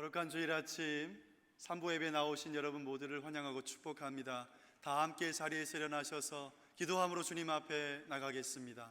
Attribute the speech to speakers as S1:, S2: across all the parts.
S1: 거룩한 주일 아침 삼부 예배 나오신 여러분 모두를 환영하고 축복합니다. 다 함께 자리에서 일어나셔서 기도함으로 주님 앞에 나가겠습니다.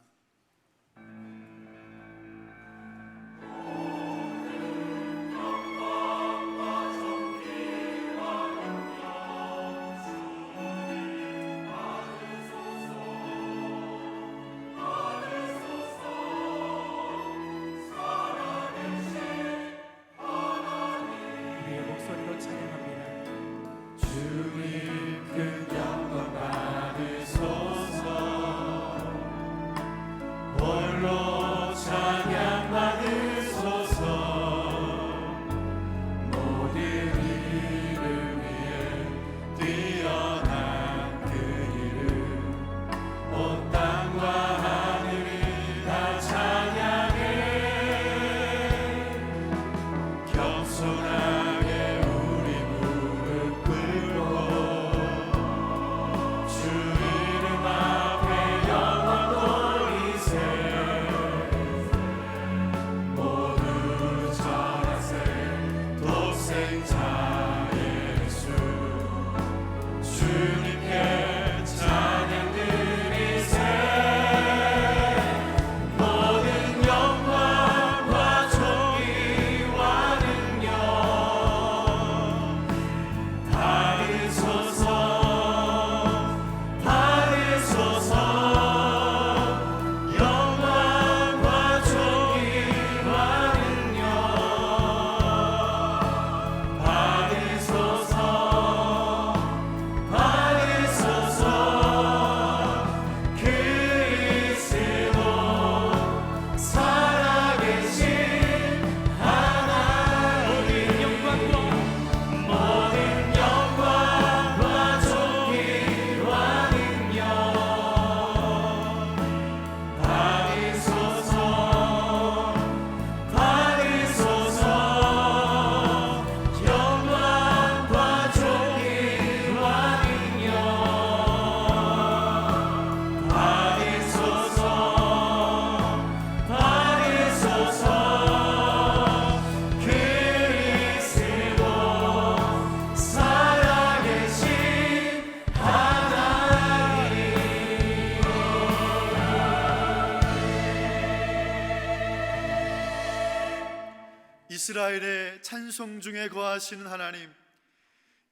S1: 이스라엘의 찬송 중에 거하시는 하나님,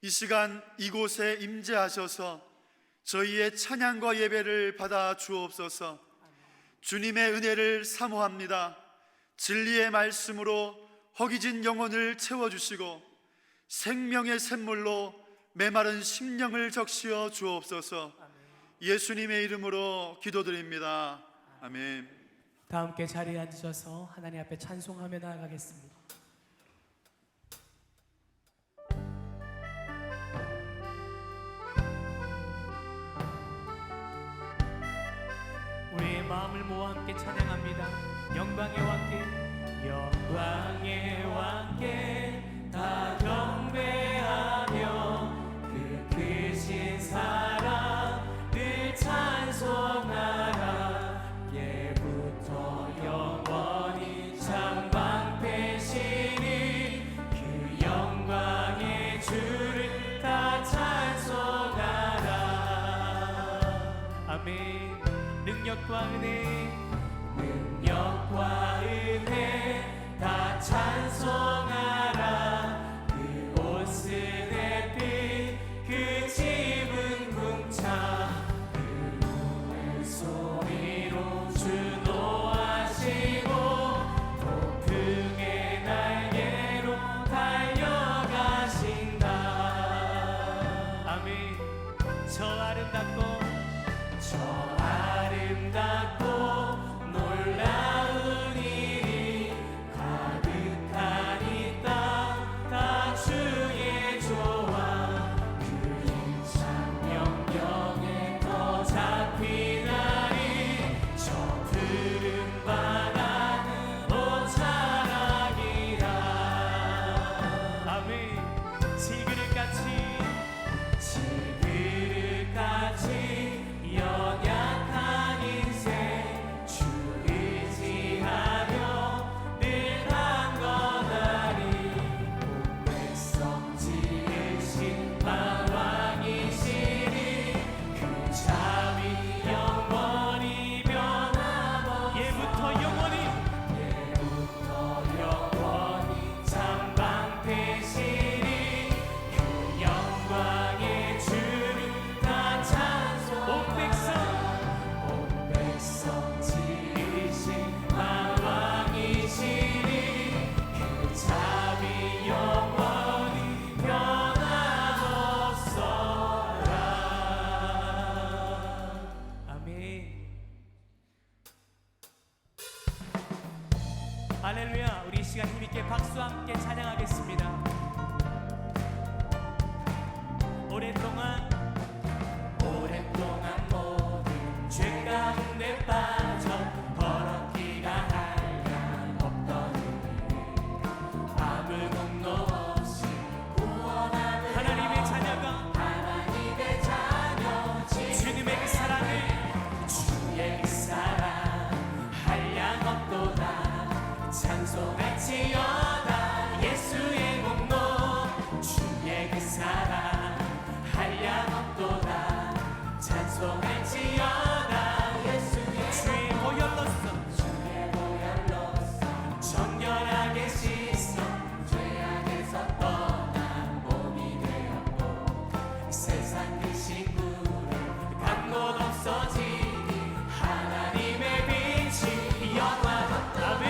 S1: 이 시간 이곳에 임재하셔서 저희의 찬양과 예배를 받아 주옵소서. 주님의 은혜를 사모합니다. 진리의 말씀으로 허기진 영혼을 채워주시고 생명의 샘물로 메마른 심령을 적시어 주옵소서. 예수님의 이름으로 기도드립니다. 아멘.
S2: 다 함께 자리에 앉으셔서 하나님 앞에 찬송하며 나아가겠습니다. 우리의 마음을 모아 함께 찬양합니다. 영광의 왕께, 영광의 왕께 다 경배하며 그 크신 사랑 늘 찬송하라. 예부터 영원히 창방되시니 그 영광의 주를 다 찬송하라. 아멘. 능력과 은혜, 능력과 은혜 다 찬송하라. 그 옷은 햇빛, 그 집은 궁창, 그 문을 소리로 주도하시고 폭풍의 날개로 달려가신다. 아멘. 저 아름답고 찬양하겠습니다. 오랫동안 모든 죄 가운데 빠져 걸었기가 한량 없던 우리 아무 공로 없이 구원하는 하나님의 자녀가 주님의 그 사랑을 주의 그 사랑 한량 없도다 찬송할지어다 예수의 공로 주의 그 사랑 한량 없도다 찬송할지어다 예수의 주의 보혈로서 정결하게 씻어 죄악에서 떠난 몸이 되었고 세상 그 식구를 간 곳 없어지니 하나님의 빛이 영화롭다 아멘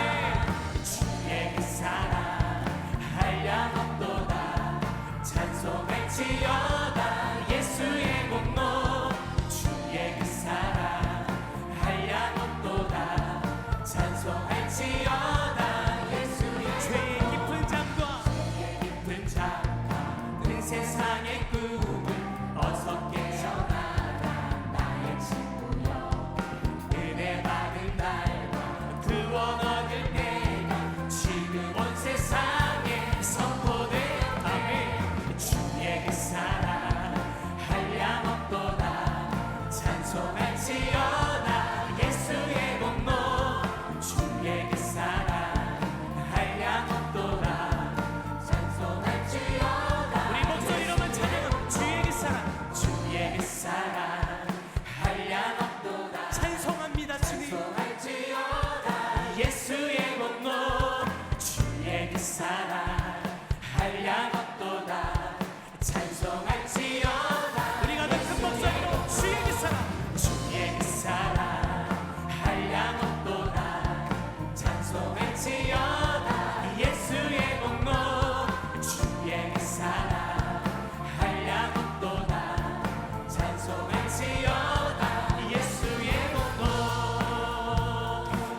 S2: 주의 그 사랑 한량 없도다 찬송할지어다 예수의 공로 주의 그 사랑 한량 없도다 찬송할지어다 예수의 죄의 깊은 잠과 그 세상의 꿈을 어서 깨어나라 나의 친구여 은혜 받은 날과 구원 얻을 때가 지금 온 세상에 선포돼 아멘 주의 그 사랑 한량 없도다 찬송할지어다 예수의 공로 주의 그 사랑 한량 없도다 찬송할지어다 우리 목소리로만 찬양하고 주의 그 사랑 주의 그 사랑 한량 없도다 찬송합니다 주님 찬송할지어다 예수의 공로 주의 그 사랑 한량 없도다 찬송할지어다 우리가 더 큰 목소리로 주의 그 사랑 주의 그 사랑 한량 없도다 찬송할지어다 예수의 공로 주의 그 사랑 한량 없도다 찬송할지어다 예수의 공로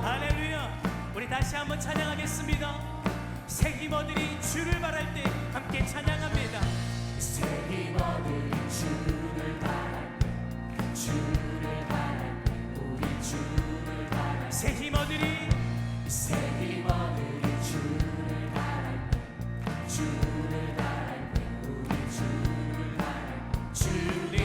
S2: 할렐루야 우리 다시 한번 찬양하겠습니다 새 힘어들이 주를 바랄 때 함께 찬양합니다 새 힘어들이 주를 바랄 때 주를 바랄 때 우리 주를 바랄 때 새 힘어들이 주를 바랄 때 주를 바랄 때 우리 주를 바랄 때 주님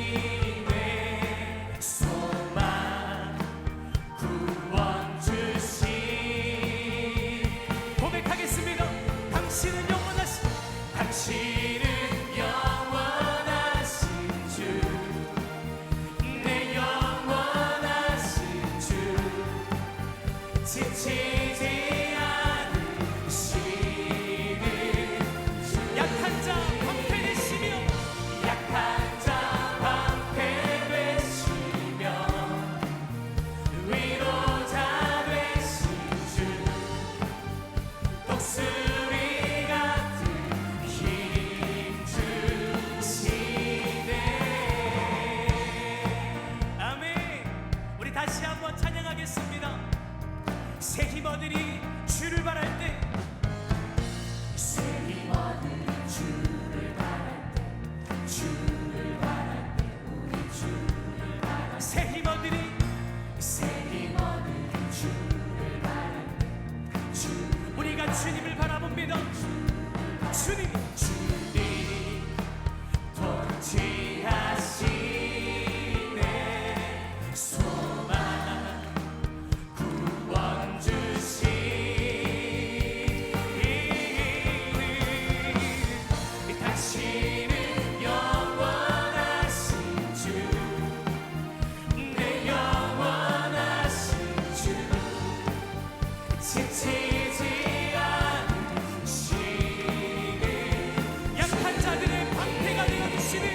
S2: 통치하시네 소망 구원 주시 고백하겠습니다 당신은 영원하신 주 내 영원하신 주 지치지 않으시는 주 약한 자 방패 되시며 위로자 되신 주 독수리 같은 힘 주시네 아멘 우리 다시 한번 찬양하겠습니다 새 힘어들이 주를 바랄 때 새 힘어들이 주를 바랄 때 주를 바랄 때 우리 주를 바랄 때 새 힘어들이 주를 바랄 때 우리가 주님을 바라봅니다 주님 통치하시네 소망 구원 주시 당신은 영원하신 주 내 영원하신 주 지치지 않으시는 약한 자들의 방패가 되어주시는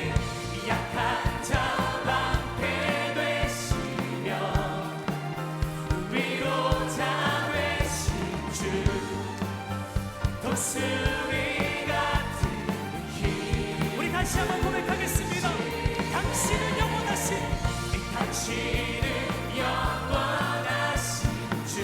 S2: 약한 자 방패 되시며 위로자 되신 주 독수리 같은 힘 우리 다시 한번 고백하겠습니다 당신은 영원하신 당신은 영원하신 주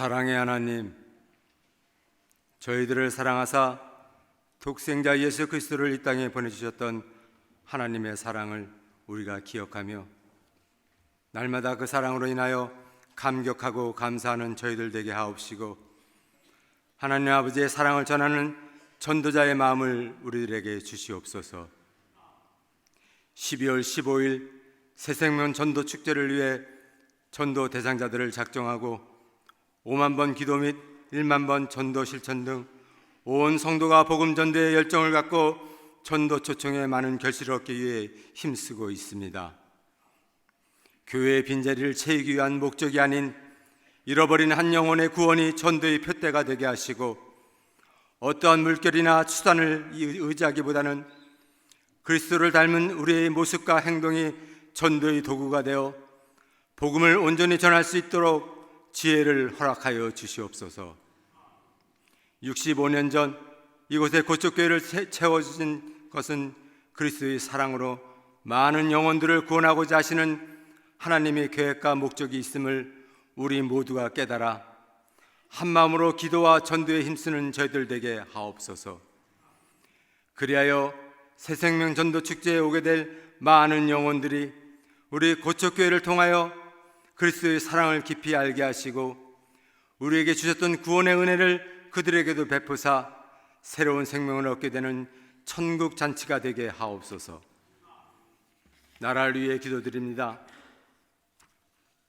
S3: 사랑의 하나님, 저희들을 사랑하사 독생자 예수 그리스도를 이 땅에 보내주셨던 하나님의 사랑을 우리가 기억하며 날마다 그 사랑으로 인하여 감격하고 감사하는 저희들 되게 하옵시고, 하나님 아버지의 사랑을 전하는 전도자의 마음을 우리들에게 주시옵소서. 12월 15일 새생명 전도 축제를 위해 전도 대상자들을 작정하고 5만 번 기도 및 1만 번 전도 실천 등 온 성도가 복음 전도에 열정을 갖고 전도 초청에 많은 결실을 얻기 위해 힘쓰고 있습니다. 교회의 빈자리를 채우기 위한 목적이 아닌 잃어버린 한 영혼의 구원이 전도의 표대가 되게 하시고, 어떠한 물결이나 수단을 의지하기보다는 그리스도를 닮은 우리의 모습과 행동이 전도의 도구가 되어 복음을 온전히 전할 수 있도록 지혜를 허락하여 주시옵소서. 65년 전 이곳에 고척교회를 채워주신 것은 그리스도의 사랑으로 많은 영혼들을 구원하고자 하시는 하나님의 계획과 목적이 있음을 우리 모두가 깨달아 한마음으로 기도와 전도에 힘쓰는 저희들 되게 하옵소서. 그리하여 새생명 전도 축제에 오게 될 많은 영혼들이 우리 고척교회를 통하여 그리스도의 사랑을 깊이 알게 하시고, 우리에게 주셨던 구원의 은혜를 그들에게도 베푸사 새로운 생명을 얻게 되는 천국 잔치가 되게 하옵소서. 나라를 위해 기도드립니다.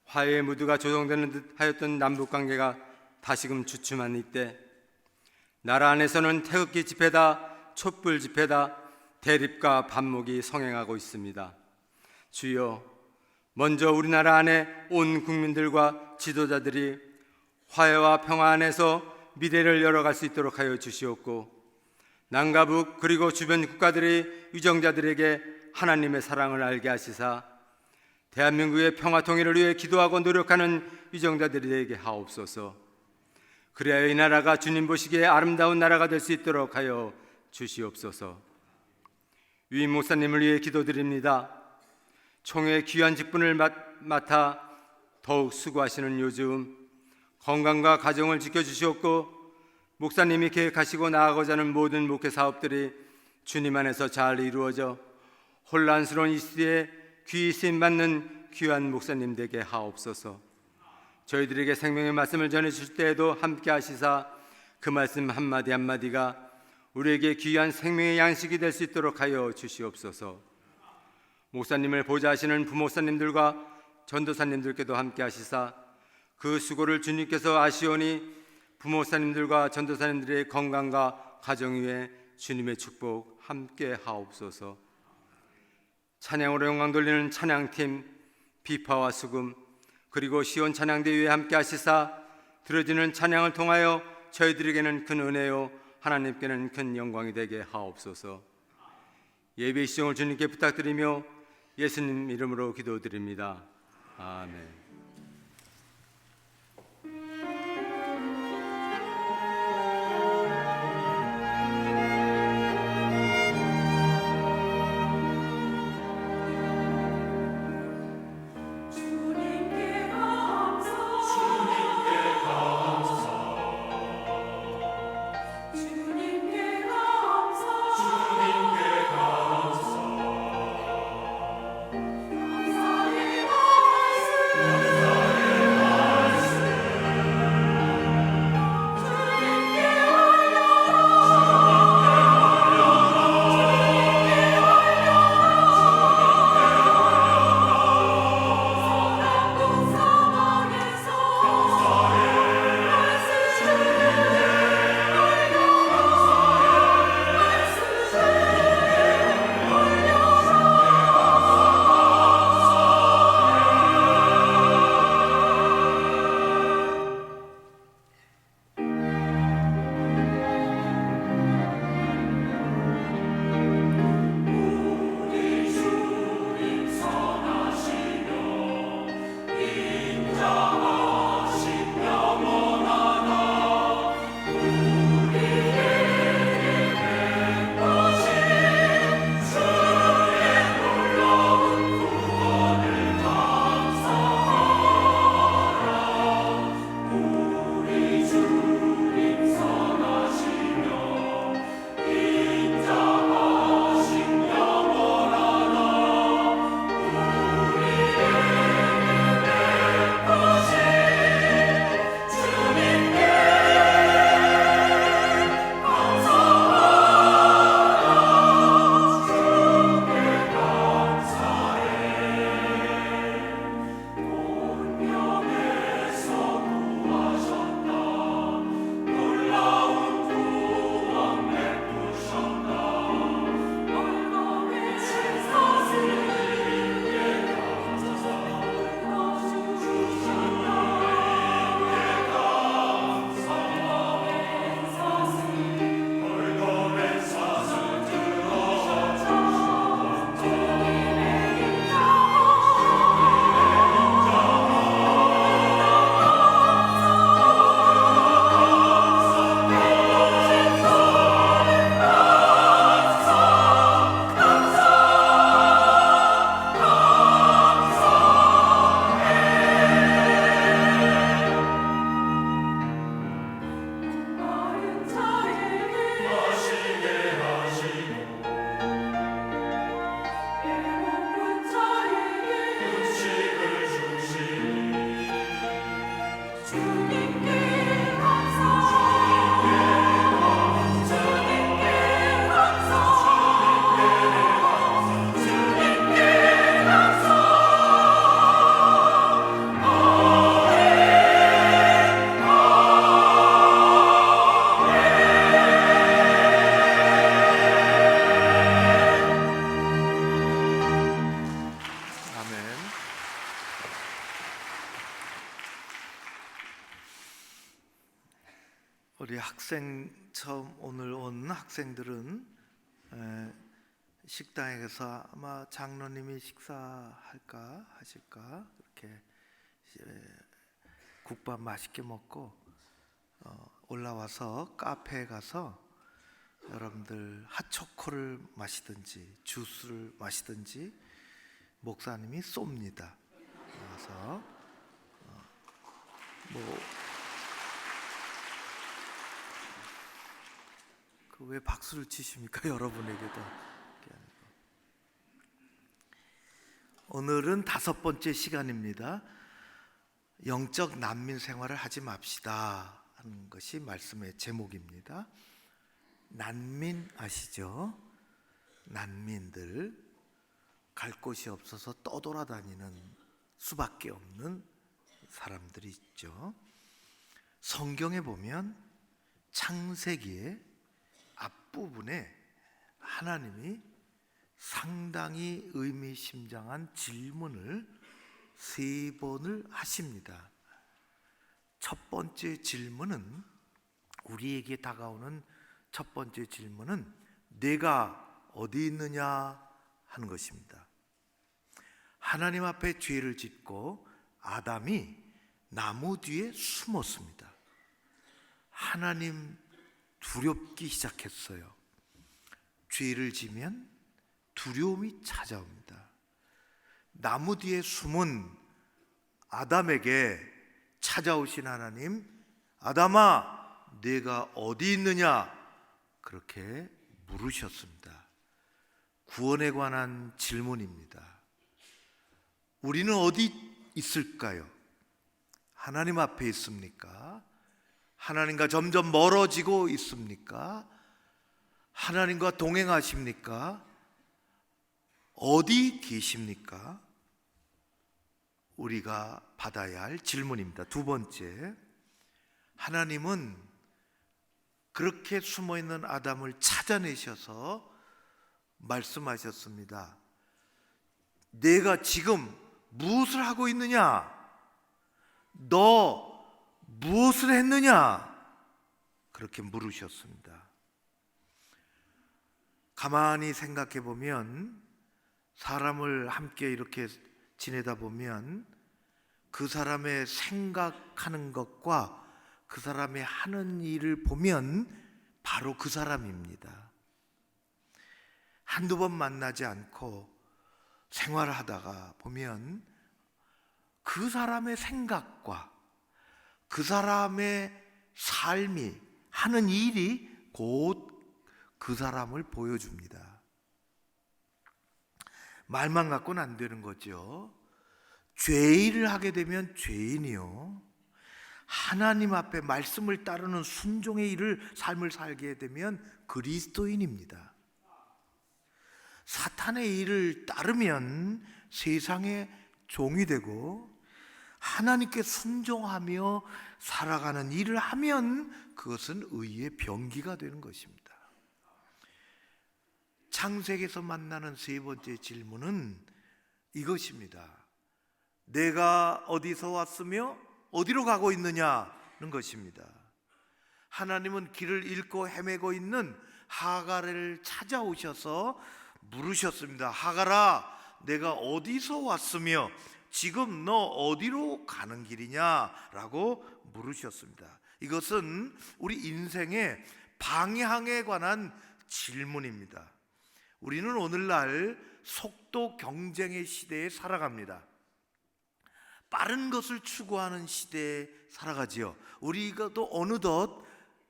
S3: 화해의 무드가 조성되는 듯 하였던 남북관계가 다시금 주춤한 이때, 나라 안에서는 태극기 집회다, 촛불 집회다, 대립과 반목이 성행하고 있습니다. 주여, 먼저 우리나라 안에 온 국민들과 지도자들이 화해와 평화 안에서 미래를 열어갈 수 있도록 하여 주시옵고, 남과 북 그리고 주변 국가들의 유정자들에게 하나님의 사랑을 알게 하시사 대한민국의 평화 통일을 위해 기도하고 노력하는 유정자들이 되게 하옵소서. 그래야 이 나라가 주님 보시기에 아름다운 나라가 될 수 있도록 하여 주시옵소서. 위임 목사님을 위해 기도드립니다. 총회 귀한 직분을 맡아 더욱 수고하시는 요즘 건강과 가정을 지켜주시옵고, 목사님이 계획하시고 나아가고자 하는 모든 목회 사업들이 주님 안에서 잘 이루어져 혼란스러운 이 시대에 귀히 쓰임받는 귀한 목사님 되게 하옵소서. 저희들에게 생명의 말씀을 전해주실 때에도 함께 하시사 그 말씀 한마디 한마디가 우리에게 귀한 생명의 양식이 될 수 있도록 하여 주시옵소서. 목사님을 보좌하시는 부목사님들과 전도사님들께도 함께 하시사 그 수고를 주님께서 아시오니 부목사님들과 전도사님들의 건강과 가정 위에 주님의 축복 함께 하옵소서. 찬양으로 영광 돌리는 찬양팀 비파와 수금 그리고 시온 찬양대회에 함께 하시사 들어지는 찬양을 통하여 저희들에게는 큰 은혜요 하나님께는 큰 영광이 되게 하옵소서. 예배 시정을 주님께 부탁드리며 예수님 이름으로 기도드립니다. 아멘.
S4: 감사의 말씀 우리 학생 처음 오늘 온 학생들은 식당에 가서 아마 장로님이 식사할까 하실까 이렇게 국밥 맛있게 먹고 올라와서 카페에 가서 여러분들 핫초코를 마시든지 주스를 마시든지 목사님이 쏩니다. 그래서 왜 박수를 치십니까? 여러분에게도. 오늘은 5번째 시간입니다. 영적 난민 생활을 하지 맙시다 하는 것이 말씀의 제목입니다. 난민 아시죠? 난민들, 갈 곳이 없어서 떠돌아다니는 수밖에 없는 사람들이 있죠. 성경에 보면 창세기의 앞부분에 하나님이 상당히 의미심장한 질문을 3번을 하십니다. 첫 번째 질문은, 우리에게 다가오는 첫 번째 질문은 내가 어디 있느냐 하는 것입니다. 하나님 앞에 죄를 짓고 아담이 나무 뒤에 숨었습니다. 하나님 두렵기 시작했어요. 죄를 지면 두려움이 찾아옵니다. 나무 뒤에 숨은 아담에게 찾아오신 하나님, 아담아, 네가 어디 있느냐? 그렇게 물으셨습니다. 구원에 관한 질문입니다. 우리는 어디 있을까요? 하나님 앞에 있습니까? 하나님과 점점 멀어지고 있습니까? 하나님과 동행하십니까? 어디 계십니까? 우리가 받아야 할 질문입니다. 두 번째, 하나님은 그렇게 숨어있는 아담을 찾아내셔서 말씀하셨습니다. 내가 지금 무엇을 하고 있느냐? 너 무엇을 했느냐? 그렇게 물으셨습니다. 가만히 생각해 보면, 사람을 함께 이렇게 지내다 보면 그 사람의 생각하는 것과 그 사람의 하는 일을 보면 바로 그 사람입니다. 한두 번 만나지 않고 생활하다가 보면 그 사람의 생각과 그 사람의 삶이, 하는 일이 곧 그 사람을 보여줍니다. 말만 갖고는 안 되는 거죠. 죄일을 하게 되면 죄인이요, 하나님 앞에 말씀을 따르는 순종의 삶을 살게 되면 그리스도인입니다. 사탄의 일을 따르면 세상의 종이 되고, 하나님께 순종하며 살아가는 일을 하면 그것은 의의 병기가 되는 것입니다. 창세기에서 만나는 3번째 질문은 이것입니다. 내가 어디서 왔으며 어디로 가고 있느냐는 것입니다. 하나님은 길을 잃고 헤매고 있는 하갈을 찾아오셔서 물으셨습니다. 하갈아, 내가 어디서 왔으며 지금 너 어디로 가는 길이냐라고 물으셨습니다. 이것은 우리 인생의 방향에 관한 질문입니다. 우리는 오늘날 속도 경쟁의 시대에 살아갑니다. 빠른 것을 추구하는 시대에 살아가지요. 우리가 또 어느덧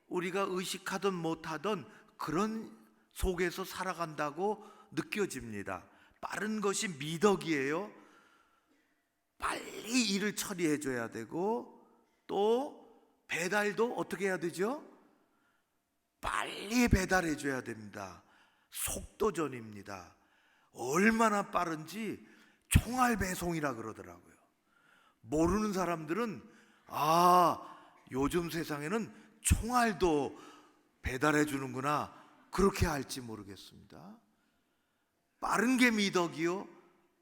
S4: 우리가 의식하든 못하든 그런 속에서 살아간다고 느껴집니다. 빠른 것이 미덕이에요. 빨리 일을 처리해 줘야 되고, 또 배달도 어떻게 해야 되죠? 빨리 배달해 줘야 됩니다. 속도전입니다. 얼마나 빠른지 총알 배송이라 그러더라고요. 모르는 사람들은 요즘 세상에는 총알도 배달해 주는구나, 그렇게 할지 모르겠습니다. 빠른 게 미덕이요,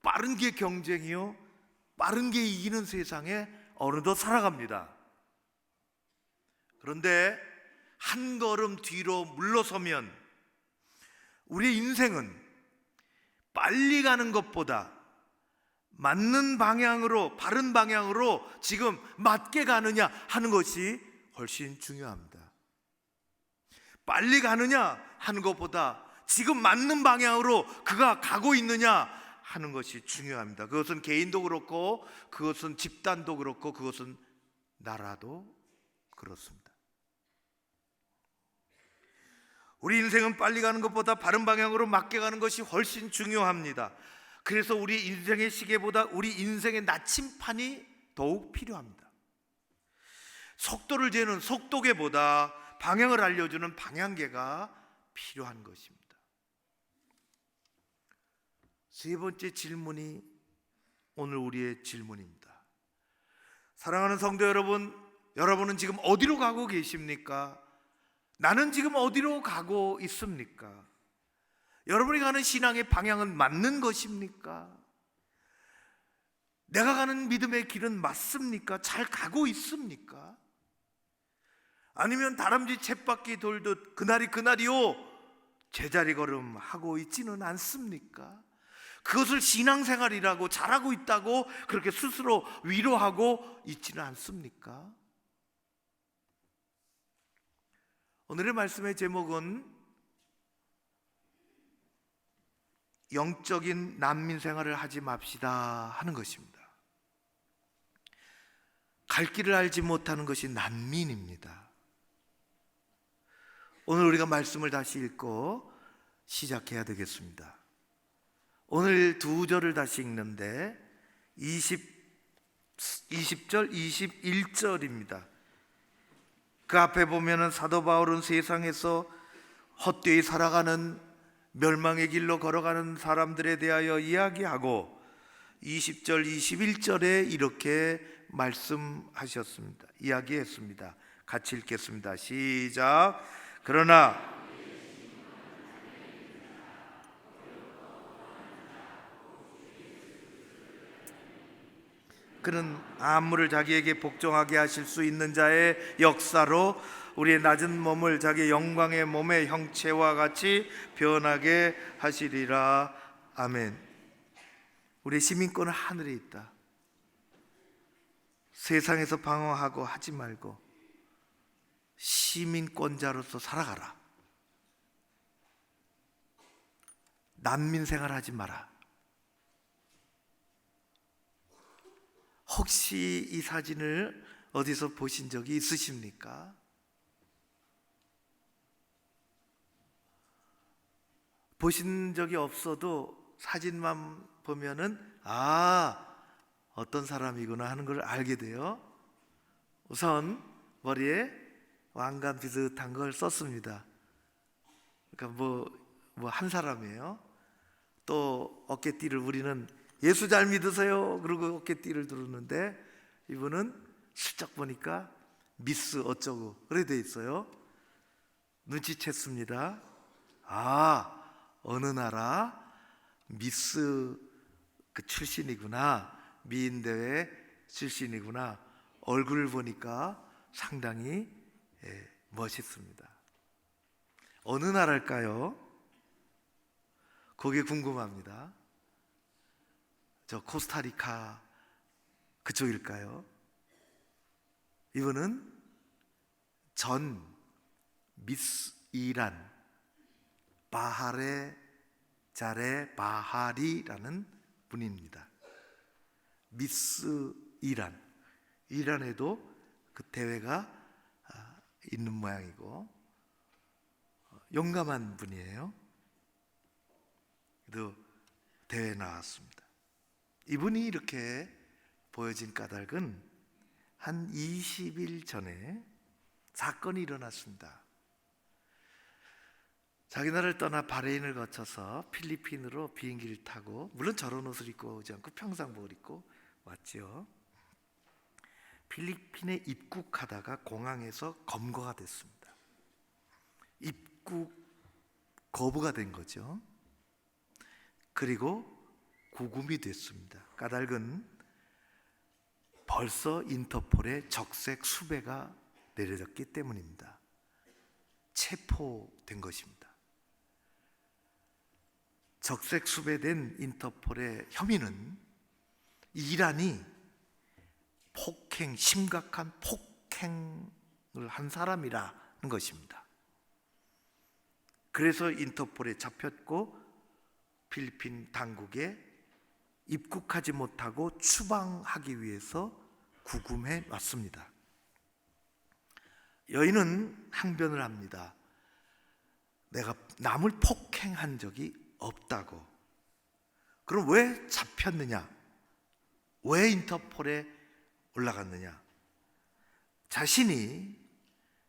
S4: 빠른 게 경쟁이요, 빠른 게 이기는 세상에 어느덧 살아갑니다. 그런데 한 걸음 뒤로 물러서면 우리의 인생은 빨리 가는 것보다 맞는 방향으로, 바른 방향으로 지금 맞게 가느냐 하는 것이 훨씬 중요합니다. 빨리 가느냐 하는 것보다 지금 맞는 방향으로 그가 가고 있느냐 하는 것이 중요합니다. 그것은 개인도 그렇고, 그것은 집단도 그렇고, 그것은 나라도 그렇습니다. 우리 인생은 빨리 가는 것보다 바른 방향으로 맞게 가는 것이 훨씬 중요합니다. 그래서 우리 인생의 시계보다 우리 인생의 나침판이 더욱 필요합니다. 속도를 재는 속도계보다 방향을 알려주는 방향계가 필요한 것입니다. 세 번째 질문이 오늘 우리의 질문입니다. 사랑하는 성도 여러분, 여러분은 지금 어디로 가고 계십니까? 나는 지금 어디로 가고 있습니까? 여러분이 가는 신앙의 방향은 맞는 것입니까? 내가 가는 믿음의 길은 맞습니까? 잘 가고 있습니까? 아니면 다람쥐 쳇바퀴 돌듯 그날이 그날이요 제자리 걸음 하고 있지는 않습니까? 그것을 신앙생활이라고 잘하고 있다고 그렇게 스스로 위로하고 있지는 않습니까? 오늘의 말씀의 제목은 영적인 난민 생활을 하지 맙시다 하는 것입니다. 갈 길을 알지 못하는 것이 난민입니다. 오늘 우리가 말씀을 다시 읽고 시작해야 되겠습니다. 오늘 두 절을 다시 읽는데 20절, 21절입니다. 그 앞에 보면은 사도 바울은 세상에서 헛되이 살아가는 멸망의 길로 걸어가는 사람들에 대하여 이야기하고 20절, 21절에 이렇게 말씀하셨습니다. 이야기했습니다. 같이 읽겠습니다. 시작. 그러나 그는 만물을 자기에게 복종하게 하실 수 있는 자의 역사로 우리의 낮은 몸을 자기의 영광의 몸의 형체와 같이 변하게 하시리라. 아멘. 우리의 시민권은 하늘에 있다. 세상에서 방황하고 하지 말고 시민권자로서 살아가라. 난민 생활하지 마라. 혹시 이 사진을 어디서 보신 적이 있으십니까? 보신 적이 없어도 사진만 보면은 어떤 사람이구나 하는 걸 알게 돼요. 우선 머리에 왕관 비슷한 걸 썼습니다. 그러니까 뭐 한 사람이에요. 또 어깨띠를 우리는 예수 잘 믿으세요 그러고 어깨띠를 두르는데 이분은 슬쩍 보니까 미스 어쩌고 그래 돼 있어요. 눈치챘습니다. 어느 나라 미스 그 출신이구나, 미인대회 출신이구나. 얼굴을 보니까 상당히 멋있습니다. 어느 나라일까요? 그게 궁금합니다. 저 코스타리카 그쪽일까요? 이분은 전 미스 이란 바하레 자레 바하리라는 분입니다. 미스 이란, 이란에도 그 대회가 있는 모양이고 용감한 분이에요. 그래도 대회에 나왔습니다. 이분이 이렇게 보여진 까닭은 한 20일 전에 사건이 일어났습니다. 자기 나라를 떠나 바레인을 거쳐서 필리핀으로 비행기를 타고, 물론 저런 옷을 입고 오지 않고 평상복을 입고 왔죠. 필리핀에 입국하다가 공항에서 검거가 됐습니다. 입국 거부가 된 거죠. 그리고 구금이 됐습니다. 까닭은 벌써 인터폴의 적색 수배가 내려졌기 때문입니다. 체포된 것입니다. 적색수배된 인터폴의 혐의는 이란이 심각한 폭행을 한 사람이라는 것입니다. 그래서 인터폴에 잡혔고 필리핀 당국에 입국하지 못하고 추방하기 위해서 구금해 왔습니다. 여인은 항변을 합니다. 내가 남을 폭행한 적이 없다고. 그럼 왜 잡혔느냐? 왜 인터폴에 올라갔느냐? 자신이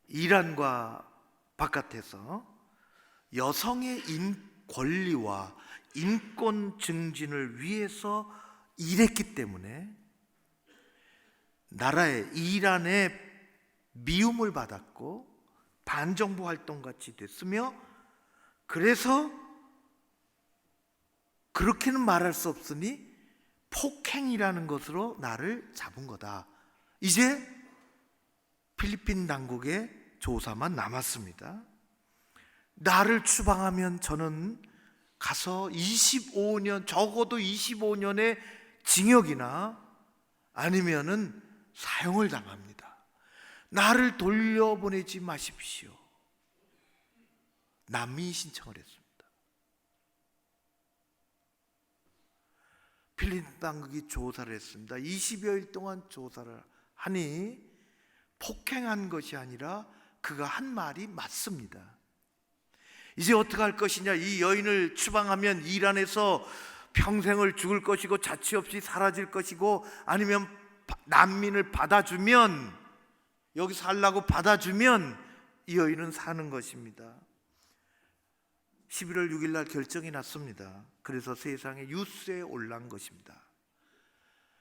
S4: 이란과 바깥에서 여성의 권리와 인권 증진을 위해서 일했기 때문에 나라의 이란의 미움을 받았고 반정부 활동같이 됐으며, 그래서 그렇게는 말할 수 없으니 폭행이라는 것으로 나를 잡은 거다. 이제 필리핀 당국의 조사만 남았습니다. 나를 추방하면 저는 가서 25년, 적어도 25년의 징역이나 아니면은 사형을 당합니다. 나를 돌려보내지 마십시오. 난민 신청을 했습니다. 필리핀 당국이 조사를 했습니다. 20여일 동안 조사를 하니 폭행한 것이 아니라 그가 한 말이 맞습니다. 이제 어떻게 할 것이냐? 이 여인을 추방하면 이란에서 평생을 죽을 것이고 자취 없이 사라질 것이고, 아니면 난민을 받아주면, 여기 살라고 받아주면 이 여인은 사는 것입니다. 11월 6일 날 결정이 났습니다. 그래서 세상에 뉴스에 올라온 것입니다.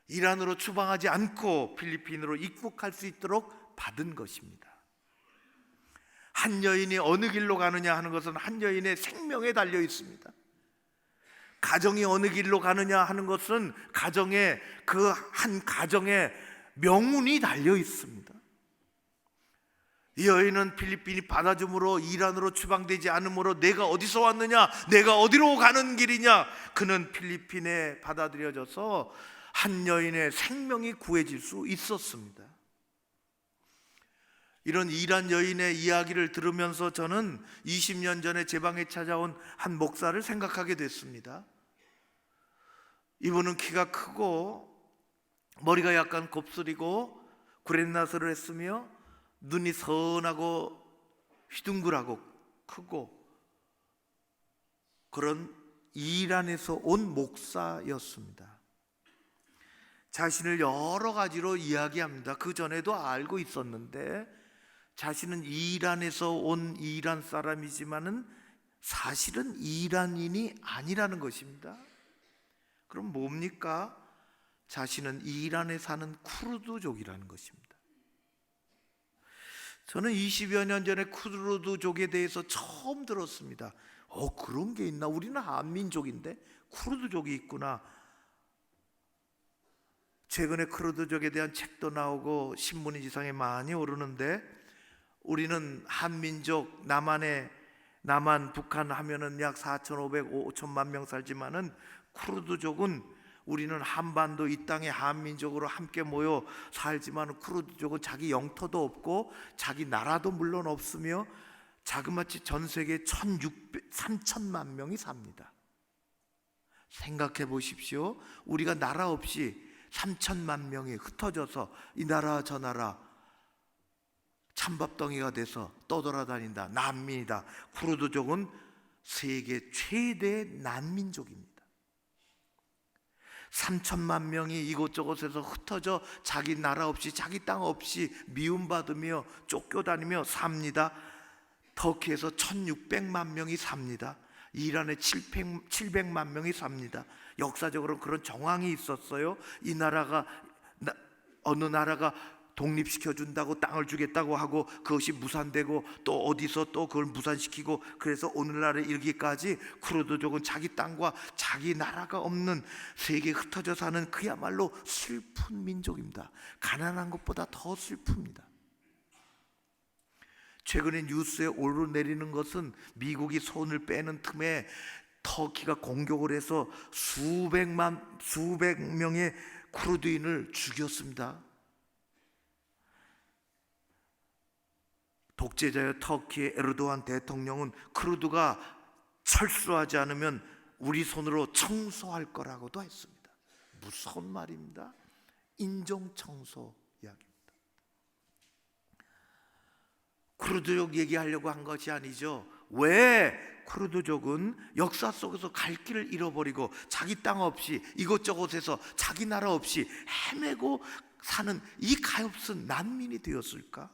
S4: 이란으로 추방하지 않고 필리핀으로 입국할 수 있도록 받은 것입니다. 한 여인이 어느 길로 가느냐 하는 것은 한 여인의 생명에 달려 있습니다. 가정이 어느 길로 가느냐 하는 것은 가정의 그 한 가정의 명운이 달려 있습니다. 이 여인은 필리핀이 받아줌으로 이란으로 추방되지 않으므로 내가 어디서 왔느냐, 내가 어디로 가는 길이냐, 그는 필리핀에 받아들여져서 한 여인의 생명이 구해질 수 있었습니다. 이런 이란 여인의 이야기를 들으면서 저는 20년 전에 제 방에 찾아온 한 목사를 생각하게 됐습니다. 이분은 키가 크고 머리가 약간 곱슬이고 구렛나스를 했으며 눈이 선하고 휘둥그라고 크고 그런 이란에서 온 목사였습니다. 자신을 여러 가지로 이야기합니다. 그 전에도 알고 있었는데 자신은 이란에서 온 이란 사람이지만은 사실은 이란인이 아니라는 것입니다. 그럼 뭡니까? 자신은 이란에 사는 쿠르드족이라는 것입니다. 저는 20여 년 전에 쿠르드족에 대해서 처음 들었습니다. 그런 게 있나? 우리는 한민족인데 쿠르드족이 있구나. 최근에 쿠르드족에 대한 책도 나오고 신문이 지상에 많이 오르는데, 우리는 한민족, 남한, 북한 하면은 약 4,500, 5천만 명 살지만은 쿠르드족은, 우리는 한반도 이 땅에 한민족으로 함께 모여 살지만 쿠르드족은 자기 영토도 없고 자기 나라도 물론 없으며 자그마치 전 세계 3천만 명이 삽니다. 생각해 보십시오. 우리가 나라 없이 3천만 명이 흩어져서 이 나라 저 나라 찬밥덩이가 돼서 떠돌아다닌다. 난민이다. 쿠르드족은 세계 최대 난민족입니다. 3천만 명이 이곳저곳에서 흩어져 자기 나라 없이 자기 땅 없이 미움받으며 쫓겨다니며 삽니다. 터키에서 1600만 명이 삽니다. 이란에 700만 명이 삽니다. 역사적으로 그런 정황이 있었어요. 이 나라가 어느 나라가 독립시켜준다고 땅을 주겠다고 하고 그것이 무산되고 또 어디서 또 그걸 무산시키고, 그래서 오늘날에 이르기까지 쿠르드족은 자기 땅과 자기 나라가 없는 세계에 흩어져 사는 그야말로 슬픈 민족입니다. 가난한 것보다 더 슬픕니다. 최근에 뉴스에 오르내리는 것은 미국이 손을 빼는 틈에 터키가 공격을 해서 수백 명의 쿠르드인을 죽였습니다. 독재자의 터키의 에르도안 대통령은 쿠르드가 철수하지 않으면 우리 손으로 청소할 거라고도 했습니다. 무서운 말입니다. 인종 청소 이야기입니다. 쿠르드족 얘기하려고 한 것이 아니죠. 왜 쿠르드족은 역사 속에서 갈 길을 잃어버리고 자기 땅 없이 이곳저곳에서 자기 나라 없이 헤매고 사는 이 가엾은 난민이 되었을까?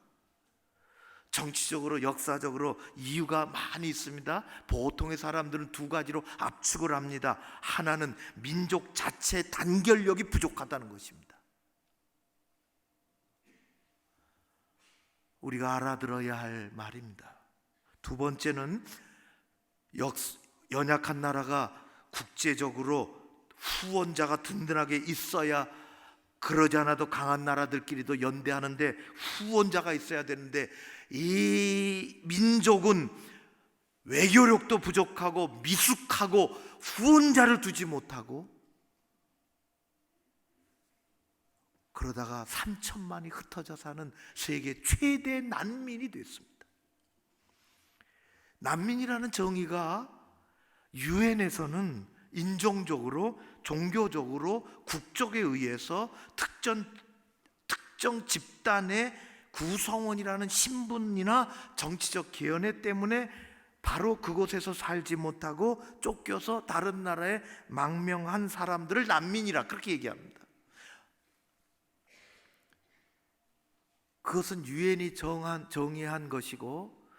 S4: 정치적으로 역사적으로 이유가 많이 있습니다. 보통의 사람들은 두 가지로 압축을 합니다. 하나는 민족 자체 단결력이 부족하다는 것입니다. 우리가 알아들어야 할 말입니다. 두 번째는 연약한 나라가 국제적으로 후원자가 든든하게 있어야, 그러지 않아도 강한 나라들끼리도 연대하는데 후원자가 있어야 되는데, 이 민족은 외교력도 부족하고 미숙하고 후원자를 두지 못하고, 그러다가 3천만이 흩어져 사는 세계 최대 난민이 됐습니다. 난민이라는 정의가 유엔에서는 인종적으로, 종교적으로, 국적에 의해서 특정 집단의 구성원이라는 신분이나 정치적 계연애 때문에 바로 그곳에서 살지 못하고 쫓겨서 다른 나라에 망명한 사람들을 난민이라 그렇게 얘기합니다. 그것은 유엔이 정의한 것이고,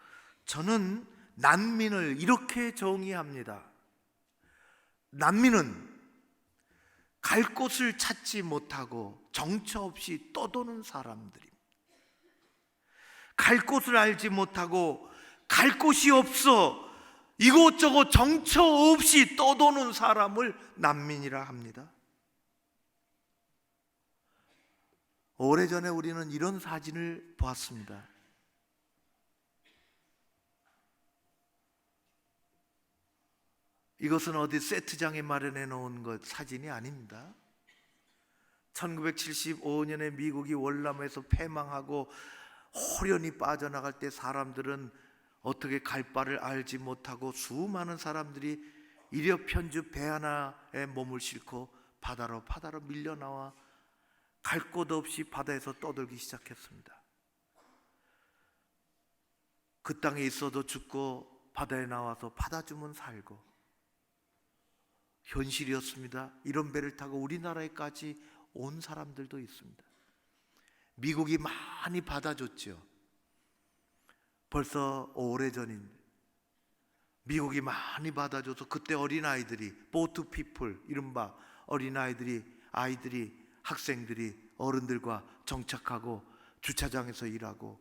S4: 저는 난민을 이렇게 정의합니다. 난민은 갈 곳을 찾지 못하고 정처 없이 떠도는 사람들입니다. 갈 곳을 알지 못하고 갈 곳이 없어 이곳저곳 정처 없이 떠도는 사람을 난민이라 합니다. 오래전에 우리는 이런 사진을 보았습니다. 이것은 어디 세트장에 마련해 놓은 것 사진이 아닙니다. 1975년에 미국이 월남에서 패망하고 호련히 빠져나갈 때 사람들은 어떻게 갈 바를 알지 못하고 수많은 사람들이 이려 편주 배 하나에 몸을 싣고 바다로 밀려나와 갈 곳 없이 바다에서 떠들기 시작했습니다. 그 땅에 있어도 죽고 바다에 나와서 받아주면 살고, 현실이었습니다. 이런 배를 타고 우리나라에까지 온 사람들도 있습니다. 미국이 많이 받아줬죠. 벌써 오래전인데 미국이 많이 받아줘서 그때 어린아이들이 보트 피플, 이른바 어린아이들이, 학생들이 어른들과 정착하고 주차장에서 일하고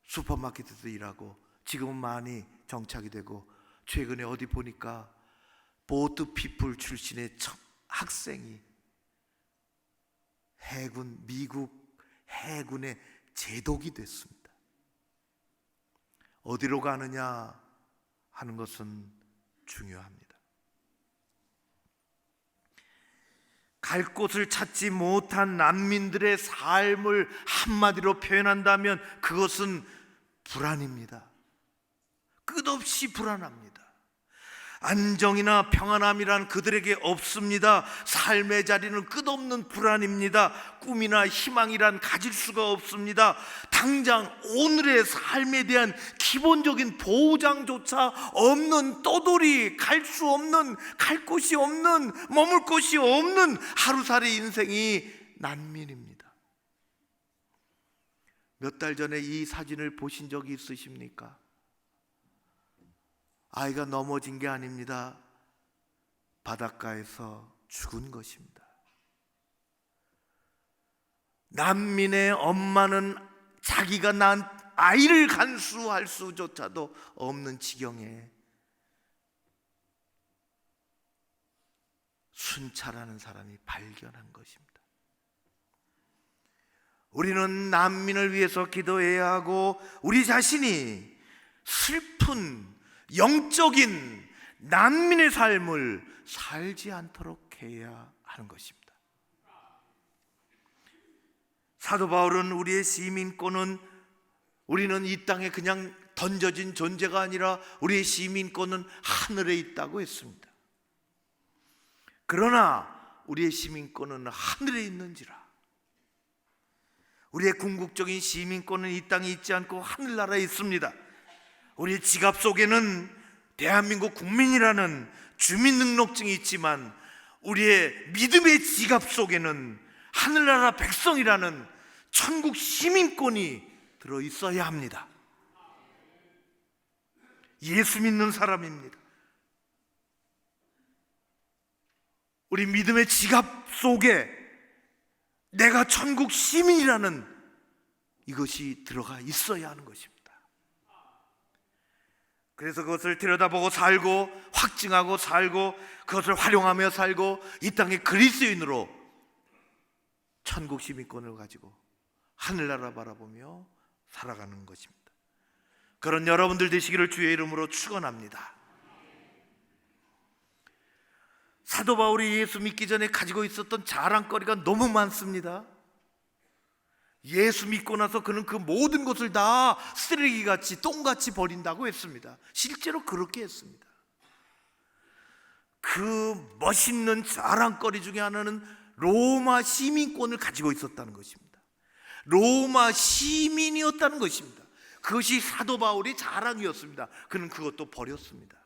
S4: 슈퍼마켓에서 일하고, 지금은 많이 정착이 되고, 최근에 어디 보니까 보트 피플 출신의 학생이 미국 해군의 제독이 됐습니다. 어디로 가느냐 하는 것은 중요합니다. 갈 곳을 찾지 못한 난민들의 삶을 한마디로 표현한다면 그것은 불안입니다. 끝없이 불안합니다. 안정이나 평안함이란 그들에게 없습니다. 삶의 자리는 끝없는 불안입니다. 꿈이나 희망이란 가질 수가 없습니다. 당장 오늘의 삶에 대한 기본적인 보장조차 없는 떠돌이, 갈 수 없는, 갈 곳이 없는, 머물 곳이 없는 하루살이 인생이 난민입니다. 몇 달 전에 이 사진을 보신 적이 있으십니까? 아이가 넘어진 게 아닙니다. 바닷가에서 죽은 것입니다. 난민의 엄마는 자기가 낳은 아이를 간수할 수조차도 없는 지경에 순찰하는 사람이 발견한 것입니다. 우리는 난민을 위해서 기도해야 하고 우리 자신이 슬픈 영적인 난민의 삶을 살지 않도록 해야 하는 것입니다. 사도 바울은 우리의 시민권은, 우리는 이 땅에 그냥 던져진 존재가 아니라 우리의 시민권은 하늘에 있다고 했습니다. 그러나 우리의 시민권은 하늘에 있는지라. 우리의 궁극적인 시민권은 이 땅에 있지 않고 하늘나라에 있습니다. 우리의 지갑 속에는 대한민국 국민이라는 주민등록증이 있지만 우리의 믿음의 지갑 속에는 하늘나라 백성이라는 천국 시민권이 들어있어야 합니다. 예수 믿는 사람입니다. 우리 믿음의 지갑 속에 내가 천국 시민이라는 이것이 들어가 있어야 하는 것입니다. 그래서 그것을 들여다보고 살고 확증하고 살고 그것을 활용하며 살고 이 땅의 그리스도인으로 천국 시민권을 가지고 하늘나라 바라보며 살아가는 것입니다. 그런 여러분들 되시기를 주의 이름으로 축원합니다. 사도 바울이 예수 믿기 전에 가지고 있었던 자랑거리가 너무 많습니다. 예수 믿고 나서 그는 그 모든 것을 다 쓰레기같이 똥같이 버린다고 했습니다. 실제로 그렇게 했습니다. 그 멋있는 자랑거리 중에 하나는 로마 시민권을 가지고 있었다는 것입니다. 로마 시민이었다는 것입니다. 그것이 사도 바울의 자랑이었습니다. 그는 그것도 버렸습니다.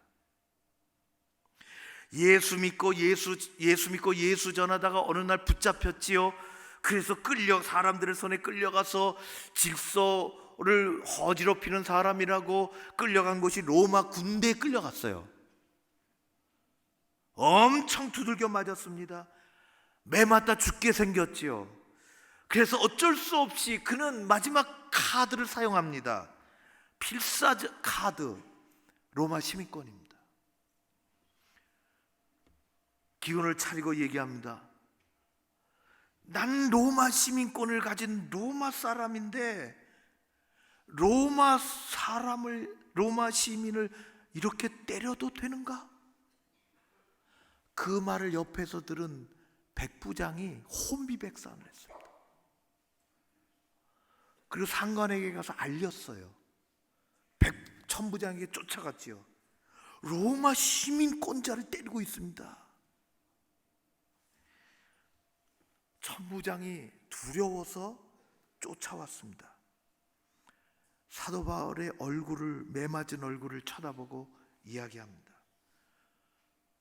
S4: 예수 믿고 예수 전하다가 어느 날 붙잡혔지요. 그래서 사람들의 손에 끌려가서 질서를 어지럽히는 사람이라고 끌려간 것이 로마 군대에 끌려갔어요. 엄청 두들겨 맞았습니다. 매 맞다 죽게 생겼지요. 그래서 어쩔 수 없이 그는 마지막 카드를 사용합니다. 필사 카드, 로마 시민권입니다. 기운을 차리고 얘기합니다. 난 로마 시민권을 가진 로마 사람인데 로마 시민을 이렇게 때려도 되는가? 그 말을 옆에서 들은 백부장이 혼비백산을 했습니다. 그리고 상관에게 가서 알렸어요. 천부장에게 쫓아갔지요. 로마 시민권자를 때리고 있습니다. 천부장이 두려워서 쫓아왔습니다. 사도 바울의 매맞은 얼굴을 쳐다보고 이야기합니다.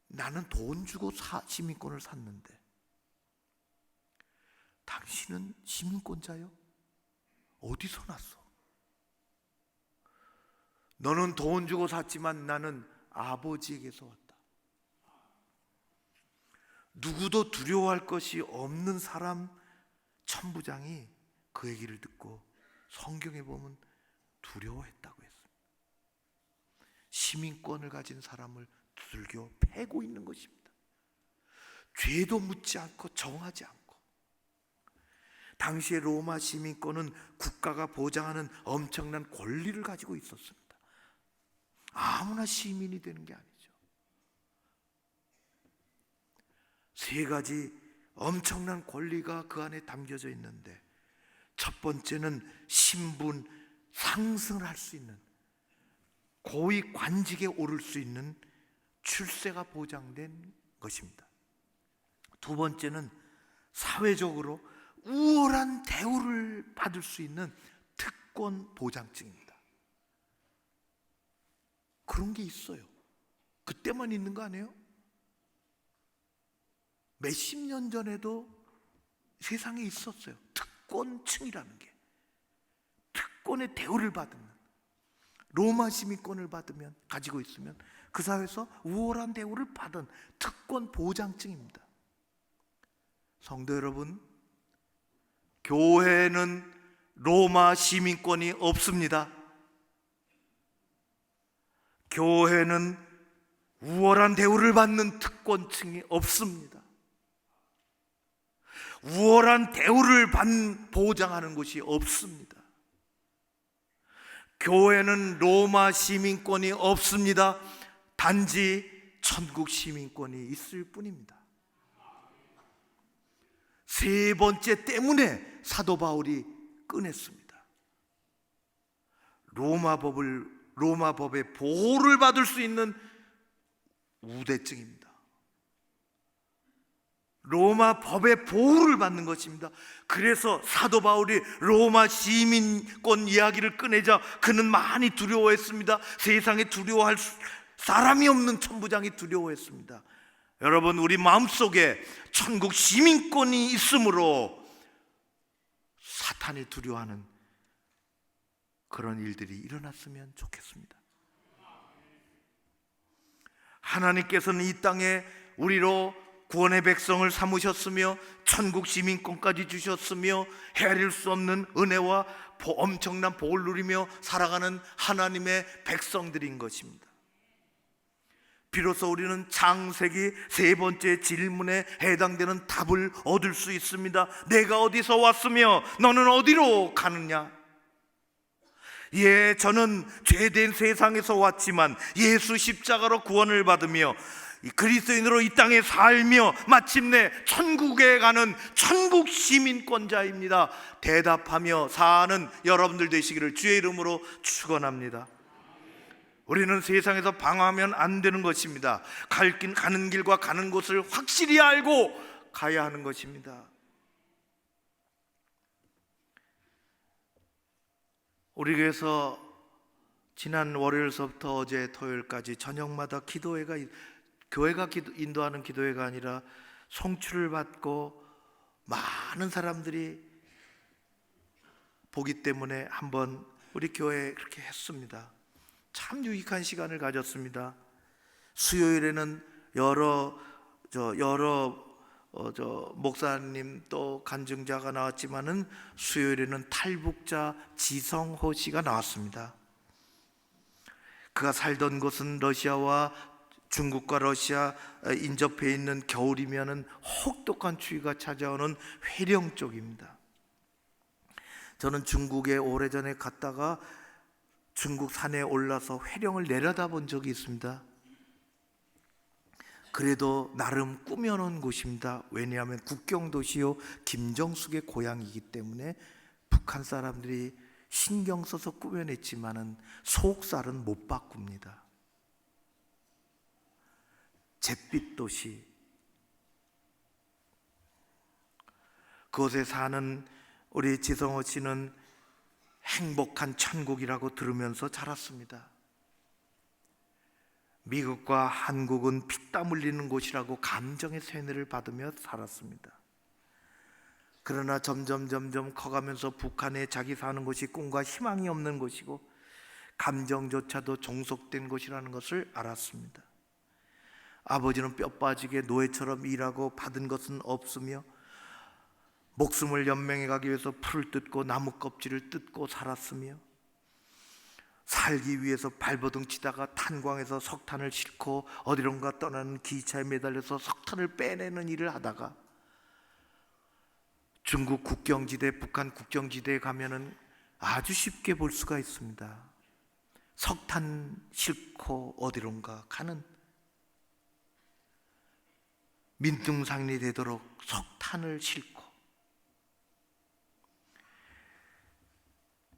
S4: 나는 돈 주고 시민권을 샀는데 당신은 시민권자요? 어디서 났어? 너는 돈 주고 샀지만 나는 아버지에게서 왔다. 누구도 두려워할 것이 없는 사람 천부장이 그 얘기를 듣고 성경에 보면 두려워했다고 했습니다. 시민권을 가진 사람을 두들겨 패고 있는 것입니다. 죄도 묻지 않고 정하지 않고. 당시의 로마 시민권은 국가가 보장하는 엄청난 권리를 가지고 있었습니다. 아무나 시민이 되는 게 아니죠. 세 가지 엄청난 권리가 그 안에 담겨져 있는데, 첫 번째는 신분 상승을 할 수 있는, 고위 관직에 오를 수 있는 출세가 보장된 것입니다. 두 번째는 사회적으로 우월한 대우를 받을 수 있는 특권 보장증입니다. 그런 게 있어요. 그때만 있는 거 아니에요? 몇십 년 전에도 세상에 있었어요. 특권층이라는 게. 특권의 대우를 받으면, 로마 시민권을 받으면, 가지고 있으면 그 사회에서 우월한 대우를 받은 특권 보장증입니다. 성도 여러분, 교회는 로마 시민권이 없습니다. 교회는 우월한 대우를 받는 특권층이 없습니다. 우월한 대우를 보장하는 곳이 없습니다. 교회는 로마 시민권이 없습니다. 단지 천국 시민권이 있을 뿐입니다. 세 번째 때문에 사도 바울이 꺼냈습니다. 로마 법의 보호를 받을 수 있는 우대증입니다. 로마 법의 보호를 받는 것입니다. 그래서 사도 바울이 로마 시민권 이야기를 꺼내자 그는 많이 두려워했습니다. 세상에 두려워할 사람이 없는 천부장이 두려워했습니다. 여러분, 우리 마음속에 천국 시민권이 있으므로 사탄이 두려워하는 그런 일들이 일어났으면 좋겠습니다. 하나님께서는 이 땅에 우리로 구원의 백성을 삼으셨으며 천국 시민권까지 주셨으며 헤아릴 수 없는 은혜와 엄청난 복을 누리며 살아가는 하나님의 백성들인 것입니다. 비로소 우리는 창세기 세 번째 질문에 해당되는 답을 얻을 수 있습니다. 내가 어디서 왔으며 너는 어디로 가느냐? 예, 저는 죄된 세상에서 왔지만 예수 십자가로 구원을 받으며 그리스도인으로 이 땅에 살며 마침내 천국에 가는 천국 시민권자입니다. 대답하며 사는 여러분들 되시기를 주의 이름으로 축원합니다. 우리는 세상에서 방황하면 안 되는 것입니다. 가는 길과 가는 곳을 확실히 알고 가야 하는 것입니다. 우리 교회에서 지난 월요일서부터 어제 토요일까지 저녁마다 교회가 인도하는 기도회가 아니라 송출을 받고 많은 사람들이 보기 때문에 한번 우리 교회에 그렇게 했습니다. 참 유익한 시간을 가졌습니다. 수요일에는 여러 목사님 또 간증자가 나왔지만은 수요일에는 탈북자 지성호 씨가 나왔습니다. 그가 살던 곳은 러시아와 중국과 러시아 인접해 있는 겨울이면은 혹독한 추위가 찾아오는 회령 쪽입니다. 저는 중국에 오래전에 갔다가 중국 산에 올라서 회령을 내려다본 적이 있습니다. 그래도 나름 꾸며놓은 곳입니다. 왜냐하면 국경도시요 김정숙의 고향이기 때문에 북한 사람들이 신경 써서 꾸며냈지만은 속살은 못 바꿉니다. 잿빛 도시, 그곳에 사는 우리 지성호 씨는 행복한 천국이라고 들으면서 자랐습니다. 미국과 한국은 피땀 흘리는 곳이라고 감정의 세뇌를 받으며 살았습니다. 그러나 점점 커가면서 북한에 자기 사는 곳이 꿈과 희망이 없는 곳이고 감정조차도 종속된 곳이라는 것을 알았습니다. 아버지는 뼈 빠지게 노예처럼 일하고 받은 것은 없으며 목숨을 연명해 가기 위해서 풀을 뜯고 나무 껍질을 뜯고 살았으며 살기 위해서 발버둥 치다가 탄광에서 석탄을 싣고 어디론가 떠나는 기차에 매달려서 석탄을 빼내는 일을 하다가 중국 국경지대, 북한 국경지대에 가면은 아주 쉽게 볼 수가 있습니다. 석탄 싣고 어디론가 가는 민둥상리 되도록 석탄을 싣고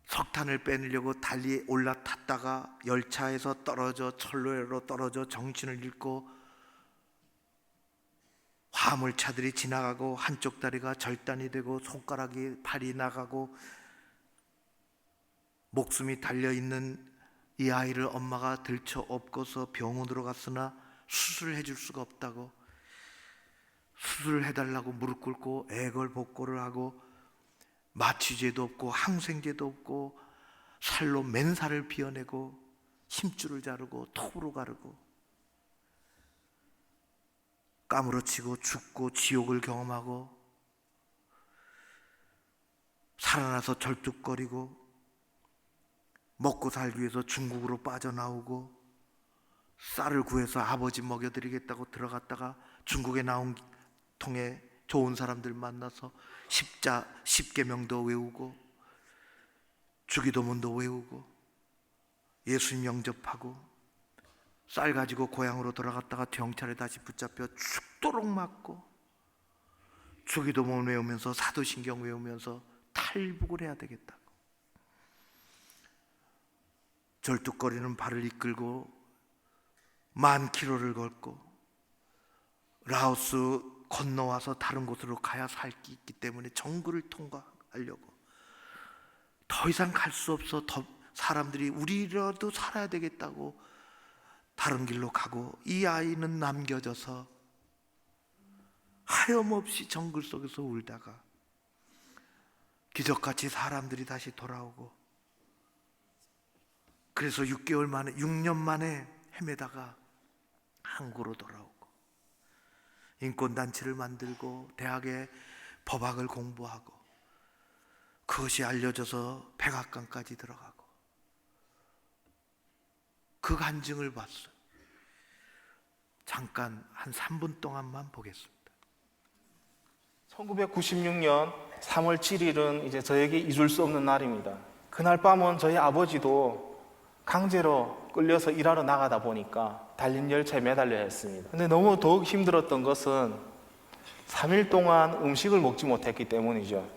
S4: 석탄을 빼내려고 달리 올라탔다가 열차에서 떨어져 철로로 떨어져 정신을 잃고 화물차들이 지나가고 한쪽 다리가 절단이 되고 손가락이 팔이 나가고 목숨이 달려있는 이 아이를 엄마가 들쳐 업고서 병원으로 갔으나 수술을 해줄 수가 없다고 수술을 해달라고 무릎 꿇고 애걸복걸을 하고 마취제도 없고 항생제도 없고 살로 맨살을 비워내고 힘줄을 자르고 톱으로 가르고 까무러치고 죽고 지옥을 경험하고 살아나서 절뚝거리고 먹고 살기 위해서 중국으로 빠져나오고 쌀을 구해서 아버지 먹여드리겠다고 들어갔다가 중국에 나온 통에 좋은 사람들 만나서 십계명도 외우고 주기도문도 외우고 예수님 영접하고 쌀 가지고 고향으로 돌아갔다가 경찰에 다시 붙잡혀 죽도록 맞고 주기도문 외우면서 사도신경 외우면서 탈북을 해야 되겠다고 절뚝거리는 발을 이끌고 10,000km를 걷고 라오스 건너와서 다른 곳으로 가야 살 게 있기 때문에 정글을 통과하려고 더 이상 갈 수 없어 더 사람들이 우리라도 살아야 되겠다고 다른 길로 가고 이 아이는 남겨져서 하염없이 정글 속에서 울다가 기적같이 사람들이 다시 돌아오고 그래서 6년 만에 헤매다가 한국으로 돌아오고 인권단체를 만들고 대학에 법학을 공부하고 그것이 알려져서 백악관까지 들어가고 그 간증을 봤어요. 잠깐 한 3분 동안만 보겠습니다.
S5: 1996년 3월 7일은 이제 저에게 잊을 수 없는 날입니다. 그날 밤은 저희 아버지도 강제로 끌려서 일하러 나가다 보니까 달린 열차에 매달려야 했습니다. 근데 너무 더욱 힘들었던 것은 3일 동안 음식을 먹지 못했기 때문이죠.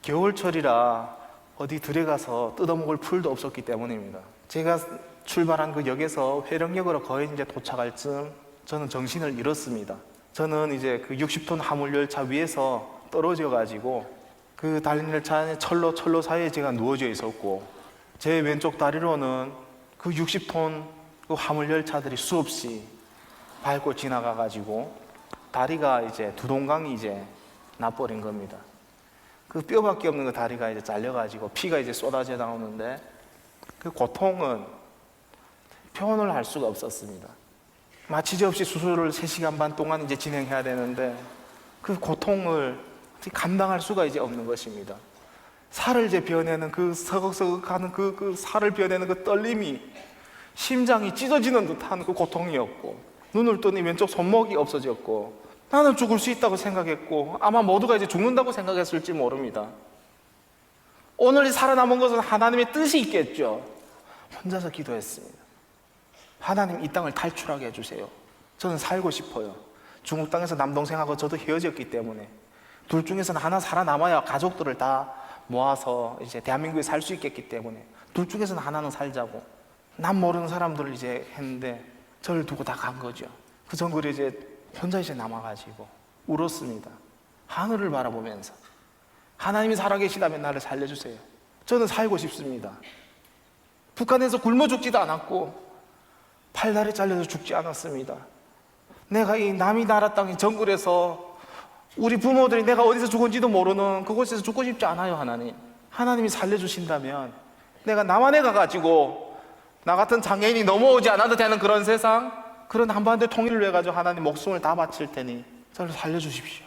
S5: 겨울철이라 어디 들어가서 뜯어먹을 풀도 없었기 때문입니다. 제가 출발한 그 역에서 회령역으로 거의 이제 도착할 즈음 저는 정신을 잃었습니다. 저는 이제 그 60톤 화물 열차 위에서 떨어져 가지고 그 달린 열차 안에 철로 사이에 제가 누워져 있었고 제 왼쪽 다리로는 그 60톤 그 화물 열차들이 수없이 밟고 지나가 가지고 다리가 이제 두 동강이 이제 나버린 겁니다. 그 뼈밖에 없는 그 다리가 이제 잘려 가지고 피가 이제 쏟아져 나오는데 그 고통은 표현을 할 수가 없었습니다. 마취제 없이 수술을 3시간 반 동안 이제 진행해야 되는데 그 고통을 감당할 수가 이제 없는 것입니다. 살을 이제 베어내는 그 서걱서걱하는 그 살을 베어내는 그 떨림이 심장이 찢어지는 듯한 그 고통이었고 눈을 뜨니 왼쪽 손목이 없어졌고 나는 죽을 수 있다고 생각했고 아마 모두가 이제 죽는다고 생각했을지 모릅니다. 오늘 살아남은 것은 하나님의 뜻이 있겠죠. 혼자서 기도했습니다. 하나님 이 땅을 탈출하게 해주세요. 저는 살고 싶어요. 중국 땅에서 남동생하고 저도 헤어졌기 때문에 둘 중에서는 하나 살아남아야 가족들을 다 모아서 이제 대한민국에 살 수 있겠기 때문에 둘 중에서는 하나는 살자고 남 모르는 사람들을 이제 했는데 저를 두고 다 간 거죠. 그 정글에 이제 혼자 이제 남아가지고 울었습니다. 하늘을 바라보면서 하나님이 살아계시다면 나를 살려주세요. 저는 살고 싶습니다. 북한에서 굶어 죽지도 않았고 팔다리 잘려서 죽지 않았습니다. 내가 이 남이 나라 땅인 정글에서 우리 부모들이 내가 어디서 죽은지도 모르는 그곳에서 죽고 싶지 않아요. 하나님이 살려주신다면 내가 남한에 가가지고 나 같은 장애인이 넘어오지 않아도 되는 그런 세상, 그런 한반도 통일을 위해 가지고 하나님 목숨을 다 바칠 테니 저를 살려주십시오.